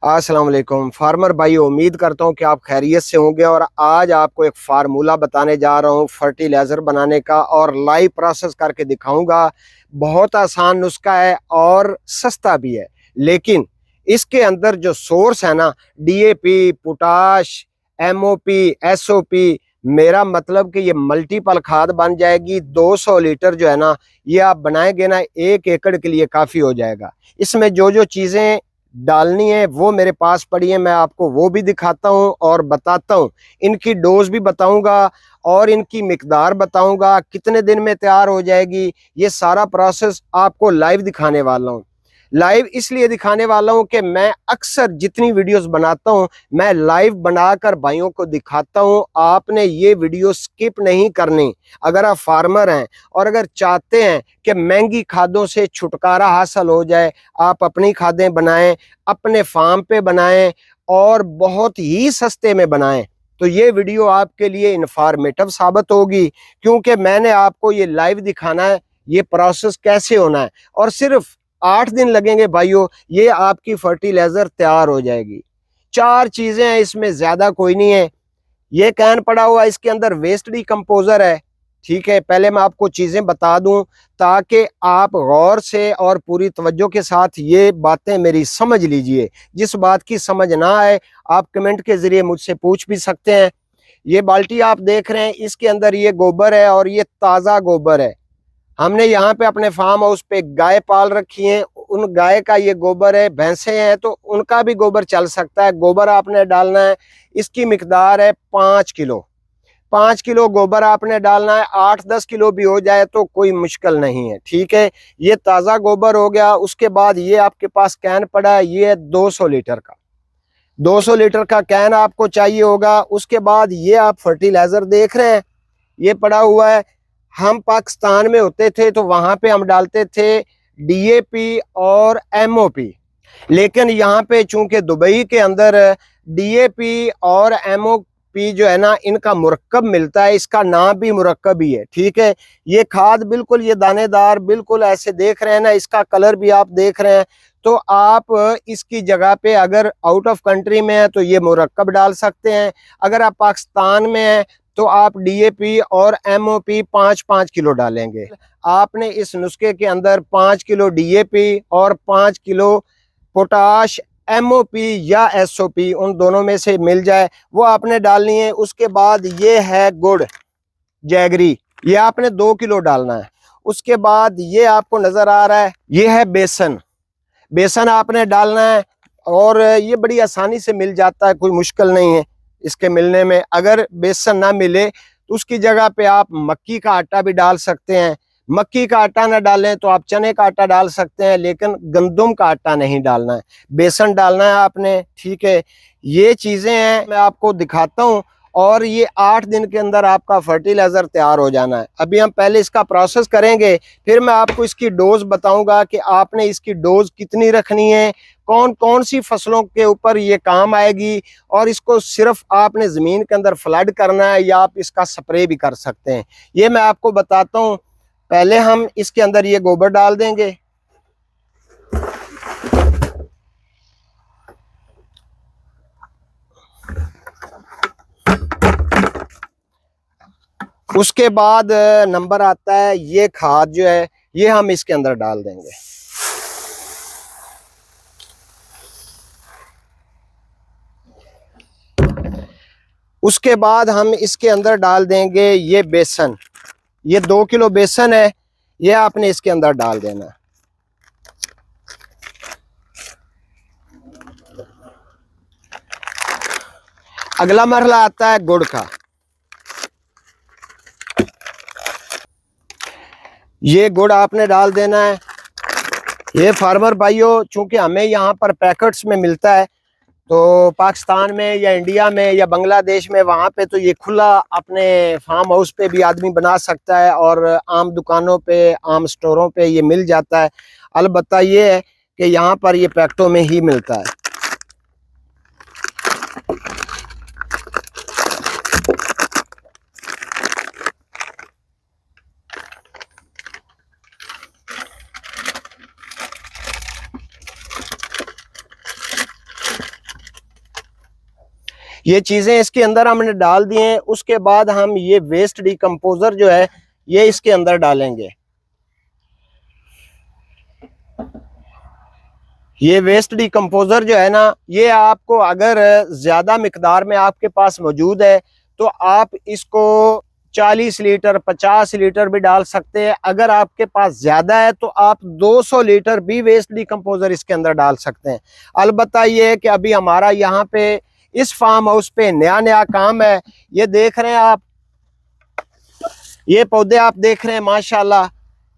अस्सलाम वालेकुम फार्मर भाई, उम्मीद करता हूँ कि आप खैरियत से होंगे। और आज आपको एक फार्मूला बताने जा रहा हूँ फर्टिलाइज़र बनाने का, और लाइव प्रोसेस करके दिखाऊंगा। बहुत आसान नुस्खा है और सस्ता भी है, लेकिन इसके अंदर जो सोर्स है ना, डीएपी, पोटाश, एमओपी, एसओपी, मेरा मतलब कि ये मल्टीपल खाद बन जाएगी। 200 लीटर जो है ना, ये आप बनाएंगे ना, 1 एकड़ के लिए काफ़ी हो जाएगा। इसमें जो जो चीज़ें डालनी है वो मेरे पास पड़ी है, मैं आपको वो भी दिखाता हूँ और बताता हूँ। इनकी डोज भी बताऊंगा और इनकी मिकदार बताऊंगा, कितने दिन में तैयार हो जाएगी। ये सारा प्रोसेस आपको लाइव दिखाने वाला हूँ। लाइव इसलिए दिखाने वाला हूँ कि मैं अक्सर जितनी वीडियोस बनाता हूँ, मैं लाइव बनाकर भाइयों को दिखाता हूँ। आपने ये वीडियो स्किप नहीं करनी। अगर आप फार्मर हैं और अगर चाहते हैं कि महंगी खादों से छुटकारा हासिल हो जाए, आप अपनी खादें बनाएं, अपने फार्म पे बनाएं और बहुत ही सस्ते में बनाएं, तो ये वीडियो आपके लिए इंफॉर्मेटिव साबित होगी। क्योंकि मैंने आपको ये लाइव दिखाना है, ये प्रोसेस कैसे होना है। और सिर्फ 8 दिन लगेंगे भाइयों, ये आपकी फर्टिलाइजर तैयार हो जाएगी। 4 चीजें हैं इसमें, ज्यादा कोई नहीं है। ये कैन पड़ा हुआ, इसके अंदर वेस्ट डिकम्पोजर है। ठीक है, पहले मैं आपको चीजें बता दूं ताकि आप गौर से और पूरी तवज्जो के साथ ये बातें मेरी समझ लीजिए। जिस बात की समझ ना आए, आप कमेंट के जरिए मुझसे पूछ भी सकते हैं। ये बाल्टी आप देख रहे हैं, इसके अंदर ये गोबर है और ये ताज़ा गोबर है। हमने यहाँ पे अपने फार्म हाउस पे गाय पाल रखी है, उन गाय का ये गोबर है। भैंसे हैं तो उनका भी गोबर चल सकता है। गोबर आपने डालना है, इसकी मिकदार है 5 किलो। 5 किलो गोबर आपने डालना है। 8-10 किलो भी हो जाए तो कोई मुश्किल नहीं है। ठीक है, ये ताज़ा गोबर हो गया। उसके बाद ये आपके पास कैन पड़ा है, ये 200 लीटर का। 200 लीटर का कैन आपको चाहिए होगा। उसके बाद ये आप फर्टिलाइजर देख रहे हैं, ये पड़ा हुआ है। हम पाकिस्तान में होते थे तो वहां पे हम डालते थे डीएपी और एमओपी, लेकिन यहाँ पे चूंकि दुबई के अंदर डीएपी और एमओपी जो है ना, इनका मुरक्कब मिलता है। इसका नाम भी मुरक्कब ही है। ठीक है, ये खाद बिल्कुल ये दानेदार बिल्कुल ऐसे देख रहे हैं ना, इसका कलर भी आप देख रहे हैं। तो आप इसकी जगह पे अगर आउट ऑफ कंट्री में है तो ये मुरक्कब डाल सकते हैं। अगर आप पाकिस्तान में है तो आप डीएपी और एमओपी 5-5 किलो डालेंगे। आपने इस नुस्खे के अंदर 5 किलो डीएपी और 5 किलो पोटाश, एमओपी या एसओपी, उन दोनों में से मिल जाए वो आपने डालनी है। उसके बाद ये है गुड़, जैगरी, ये आपने 2 किलो डालना है। उसके बाद ये आपको नजर आ रहा है, ये है बेसन। बेसन आपने डालना है और ये बड़ी आसानी से मिल जाता है, कोई मुश्किल नहीं है इसके मिलने में। अगर बेसन ना मिले तो उसकी जगह पे आप मक्की का आटा भी डाल सकते हैं। मक्की का आटा ना डालें तो आप चने का आटा डाल सकते हैं, लेकिन गंदम का आटा नहीं डालना है, बेसन डालना है आपने। ठीक है, ये चीज़ें हैं, मैं आपको दिखाता हूँ। और ये 8 दिन के अंदर आपका फर्टिलाइजर तैयार हो जाना है। अभी हम पहले इसका प्रोसेस करेंगे, फिर मैं आपको इसकी डोज बताऊंगा कि आपने इसकी डोज कितनी रखनी है, कौन कौन सी फसलों के ऊपर ये काम आएगी। और इसको सिर्फ आपने ज़मीन के अंदर फ्लड करना है या आप इसका स्प्रे भी कर सकते हैं, ये मैं आपको बताता हूँ। पहले हम इसके अंदर ये गोबर डाल देंगे। उसके बाद नंबर आता है, ये खाद जो है ये हम इसके अंदर डाल देंगे। उसके बाद हम इसके अंदर डाल देंगे ये बेसन। ये 2 किलो बेसन है, ये आपने इसके अंदर डाल देना। अगला मरहला आता है गुड़ का। ये गुड़ आपने डाल देना है। ये फार्मर भाइयों, चूंकि हमें यहाँ पर पैकेट्स में मिलता है, तो पाकिस्तान में या इंडिया में या बांग्लादेश में वहाँ पे तो ये खुला अपने फार्म हाउस पे भी आदमी बना सकता है और आम दुकानों पे, आम स्टोरों पे ये मिल जाता है। अलबत्ता ये है कि यहाँ पर ये पैकेटों में ही मिलता है। ये चीज़ें इसके अंदर हमने डाल दी हैं। उसके बाद हम ये वेस्ट डिकम्पोज़र जो है ये इसके अंदर डालेंगे। ये वेस्ट डिकम्पोज़र जो है ना, ये आपको अगर ज़्यादा मिकदार में आपके पास मौजूद है तो आप इसको 40 लीटर 50 लीटर भी डाल सकते हैं। अगर आपके पास ज़्यादा है तो आप 200 लीटर भी वेस्ट डिकम्पोज़र इसके अंदर डाल सकते हैं। अलबत्ता ये है कि अभी हमारा यहाँ पे इस फार्म हाउस पे नया नया काम है। ये देख रहे हैं आप, ये पौधे आप देख रहे हैं माशाल्लाह,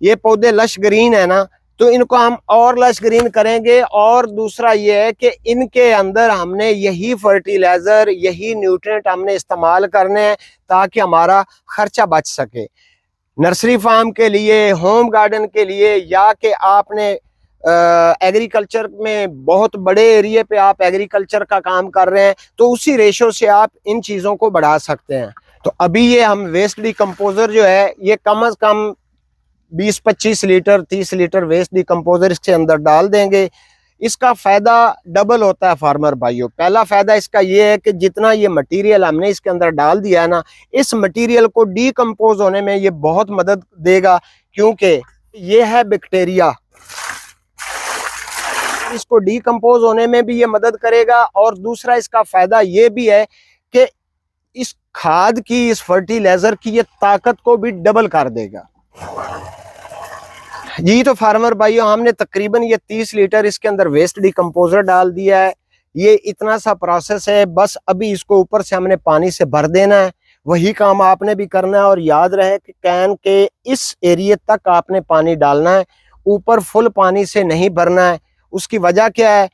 ये पौधे लश ग्रीन है ना, तो इनको हम और लश ग्रीन करेंगे। और दूसरा ये है कि इनके अंदर हमने यही फर्टिलाइजर यही न्यूट्रिएंट हमने इस्तेमाल करने हैं ताकि हमारा खर्चा बच सके। नर्सरी फार्म के लिए, होम गार्डन के लिए, या कि आपने एग्रीकल्चर में बहुत बड़े एरिया पे आप एग्रीकल्चर का काम कर रहे हैं तो उसी रेशो से आप इन चीज़ों को बढ़ा सकते हैं। तो अभी ये हम वेस्ट डिकम्पोज़र जो है ये कम से कम 20-25 लीटर 30 लीटर वेस्ट डिकम्पोज़र इसके अंदर डाल देंगे। इसका फ़ायदा डबल होता है फार्मर भाइयों। पहला फ़ायदा इसका ये है कि जितना ये मटेरियल हमने इसके अंदर डाल दिया है ना, इस मटेरियल को डिकम्पोज होने में ये बहुत मदद देगा, क्योंकि ये है बैक्टीरिया, इसको डिकम्पोज होने में भी ये मदद करेगा। और दूसरा इसका फ़ायदा ये भी है कि इस खाद की, इस फर्टिलाइजर की ये ताकत को भी डबल कर देगा। जी तो फार्मर भाइयों, हमने तकरीबन ये 30 लीटर इसके अंदर वेस्ट डिकम्पोज़र डाल दिया है। ये इतना सा प्रोसेस है, बस अभी इसको ऊपर से हमने पानी से भर देना है। वही काम आपने भी करना है। और याद रहे कि कैन के इस एरिया तक आपने पानी डालना है, ऊपर फुल पानी से नहीं भरना है। उसकी वजह क्या है?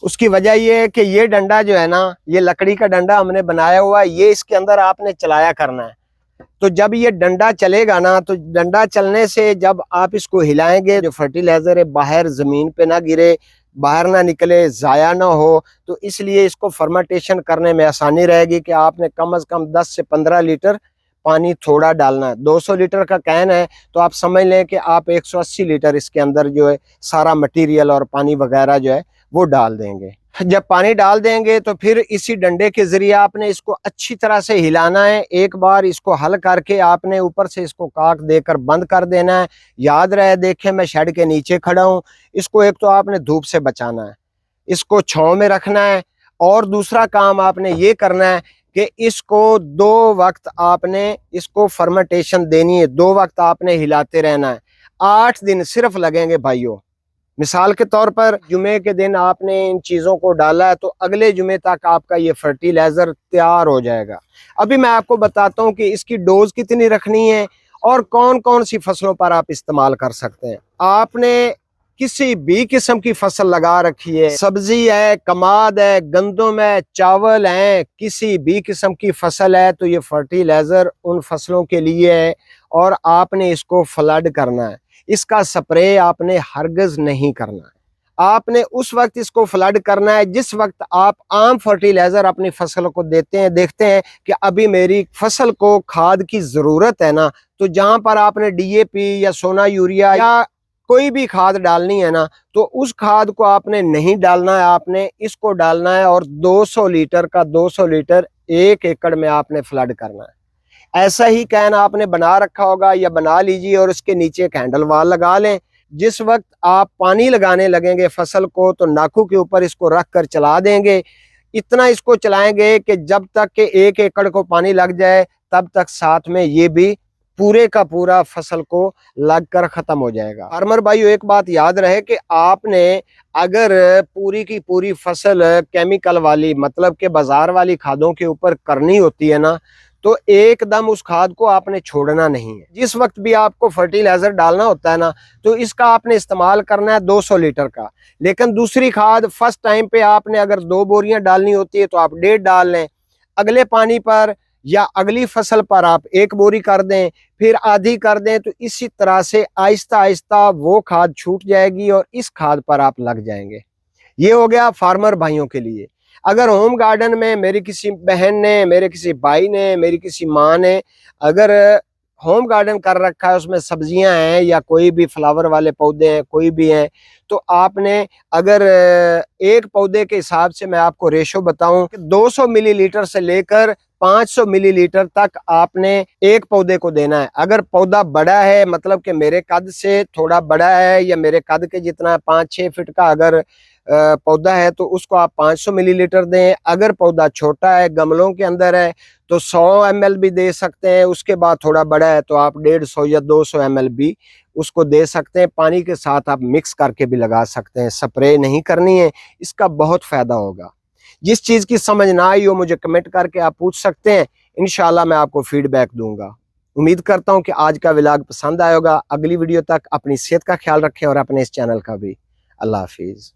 उसकी वजह ये है कि ये डंडा जो है ना, ये लकड़ी का डंडा हमने बनाया हुआ है, ये इसके अंदर आपने चलाया करना है। तो जब ये डंडा चलेगा ना, तो डंडा चलने से जब आप इसको हिलाएंगे, जो फर्टिलाइजर है बाहर जमीन पे ना गिरे, बाहर ना निकले, ज़ाया ना हो। तो इसलिए इसको फर्मेंटेशन करने में आसानी रहेगी कि आपने कम से कम 10 से 15 लीटर पानी थोड़ा डालना है। 200 लीटर का कैन है तो आप समझ लें कि आप 180 लीटर इसके अंदर जो है सारा मटेरियल और पानी वगैरह जो है वो डाल देंगे। जब पानी डाल देंगे तो फिर इसी डंडे के जरिए आपने इसको अच्छी तरह से हिलाना है। एक बार इसको हल करके आपने ऊपर से इसको काक देकर बंद कर देना है। याद रहे, देखें मैं शेड के नीचे खड़ा हूँ। इसको एक तो आपने धूप से बचाना है, इसको छांव में रखना है, और दूसरा काम आपने ये करना है कि इसको 2 वक्त आपने इसको फर्मेंटेशन देनी है, 2 वक्त आपने हिलाते रहना है। 8 दिन सिर्फ लगेंगे भाइयों। मिसाल के तौर पर जुमे के दिन आपने इन चीज़ों को डाला है तो अगले जुमे तक आपका ये फर्टिलाइज़र तैयार हो जाएगा। अभी मैं आपको बताता हूँ कि इसकी डोज कितनी रखनी है और कौन कौन सी फसलों पर आप इस्तेमाल कर सकते हैं। आपने किसी भी किस्म की फसल लगा रखी है, सब्जी है, कमाद है, गंदम है, चावल है, किसी भी किस्म की फसल है, तो ये फर्टिलाइज़र उन फसलों के लिए है और आपने इसको फ्लड करना है। इसका स्प्रे आपने हरगिज़ नहीं करना है। आपने उस वक्त इसको फ्लड करना है जिस वक्त आप आम फर्टिलाइज़र अपनी फसल को देते हैं। देखते हैं कि अभी मेरी फसल को खाद की ज़रूरत है ना, तो जहाँ पर आपने DAP या सोना यूरिया या कोई भी खाद डालनी है ना, तो उस खाद को आपने नहीं डालना है, आपने इसको डालना है। और 200 लीटर का 200 लीटर 1 एकड़ में आपने फ्लड करना है। ऐसा ही कैन आपने बना रखा होगा या बना लीजिए और उसके नीचे एक हैंडल वाल लगा लें। जिस वक्त आप पानी लगाने लगेंगे फसल को, तो नाखू के ऊपर इसको रख कर चला देंगे। इतना इसको चलाएंगे कि जब तक के 1 एकड़ को पानी लग जाए, तब तक साथ में ये भी पूरे का पूरा फसल को लगकर ख़त्म हो जाएगा। फार्मर भाइयों, एक बात याद रहे कि आपने अगर पूरी की पूरी फसल केमिकल वाली, मतलब के बाजार वाली खादों के ऊपर करनी होती है ना, तो एकदम उस खाद को आपने छोड़ना नहीं है। जिस वक्त भी आपको फर्टिलाइजर डालना होता है ना, तो इसका आपने इस्तेमाल करना है 200 लीटर का। लेकिन दूसरी खाद फर्स्ट टाइम पे आपने अगर 2 बोरियां डालनी होती है तो आप 1.5 डाल लें। अगले पानी पर या अगली फसल पर आप 1 बोरी कर दें, फिर आधी कर दें। तो इसी तरह से आहिस्ता आहिस्ता वो खाद छूट जाएगी और इस खाद पर आप लग जाएंगे। ये हो गया फार्मर भाइयों के लिए। अगर होम गार्डन में मेरी किसी बहन ने, मेरे किसी भाई ने, मेरी किसी माँ ने अगर होम गार्डन कर रखा है, उसमें सब्जियां हैं या कोई भी फ्लावर वाले पौधे हैं, कोई भी हैं, तो आपने अगर एक पौधे के हिसाब से मैं आपको रेशो बताऊं कि 200 मिलीलीटर से लेकर 500 मिलीलीटर तक आपने एक पौधे को देना है। अगर पौधा बड़ा है, मतलब कि मेरे कद से थोड़ा बड़ा है या मेरे कद के जितना 5-6 फीट का अगर पौधा है, तो उसको आप 500 मिलीलीटर दें। अगर पौधा छोटा है, गमलों के अंदर है, तो 100 ml भी दे सकते हैं। उसके बाद थोड़ा बड़ा है तो आप 150 या 200 ml भी उसको दे सकते हैं। पानी के साथ आप मिक्स करके भी लगा सकते हैं, स्प्रे नहीं करनी है, इसका बहुत फायदा होगा। जिस चीज़ की समझ ना आई हो मुझे कमेंट करके आप पूछ सकते हैं, इंशाल्लाह मैं आपको फीडबैक दूंगा। उम्मीद करता हूं कि आज का व्लॉग पसंद आया होगा। अगली वीडियो तक अपनी सेहत का ख्याल रखें और अपने इस चैनल का भी। अल्लाह हाफिज़।